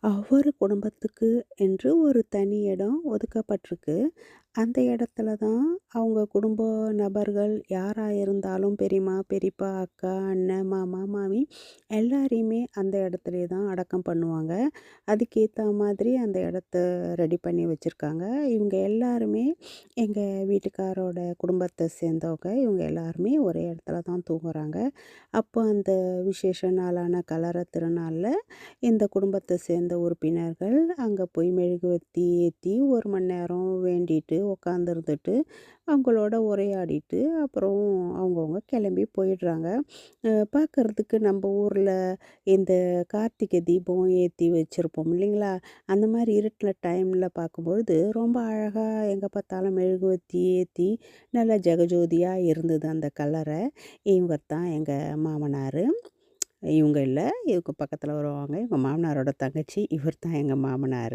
ஒவ்வொரு குடும்பத்துக்கு என்று ஒரு தனி இடம் ஒதுக்கப்பட்டிருக்கு. அந்த இடத்துல தான் அவங்க குடும்ப நபர்கள் யாரா இருந்தாலும் பெரியம்மா, பெரியப்பா, அக்கா, அண்ணன், மாமா, மாமி எல்லாரையுமே அந்த இடத்துலயே தான் அடக்கம் பண்ணுவாங்க. அதுக்கேத்த மாதிரி அந்த இடத்த ரெடி பண்ணி வச்சிருக்காங்க. இவங்க எல்லாருமே எங்க வீட்டுக்காரோட குடும்பத்த சேர்ந்தவங்க. இவங்க எல்லாருமே ஒரே இடத்துல தான் தூங்குறாங்க. அப்போ அந்த விசேஷ நாளான கலர திருநாள்ல இந்த குடும்பத்த சேர்ந்த உறுப்பினர்கள் அங்க போய் மெழுகுவர்த்தி ஏத்தி 1 மணி நேரம் வேண்டிட்டு உட்காந்துருந்துட்டு, அவங்களோட உரையாடிட்டு, அப்புறம் அவங்கவங்க கிளம்பி போயிடுறாங்க. பார்க்கறதுக்கு நம்ம ஊர்ல இந்த கார்த்திகை தீபம் ஏத்தி வச்சிருப்போம் இல்லைங்களா? அந்த மாரி இருட்டுல டைம்ல பார்க்கும்பொழுது ரொம்ப அழகா எங்க பார்த்தாலும் மெழுகுவர்த்தி ஏத்தி நல்லா ஜெகஜோதியா இருந்தது அந்த கலர. இவங்க தான் எங்க மாமனாரு. இவங்க இல்ல. இதுக்கு பக்கத்துல வருவாங்க. எங்க மாமனாரோட தங்கச்சி. இவர் தான் எங்க மாமனாரு.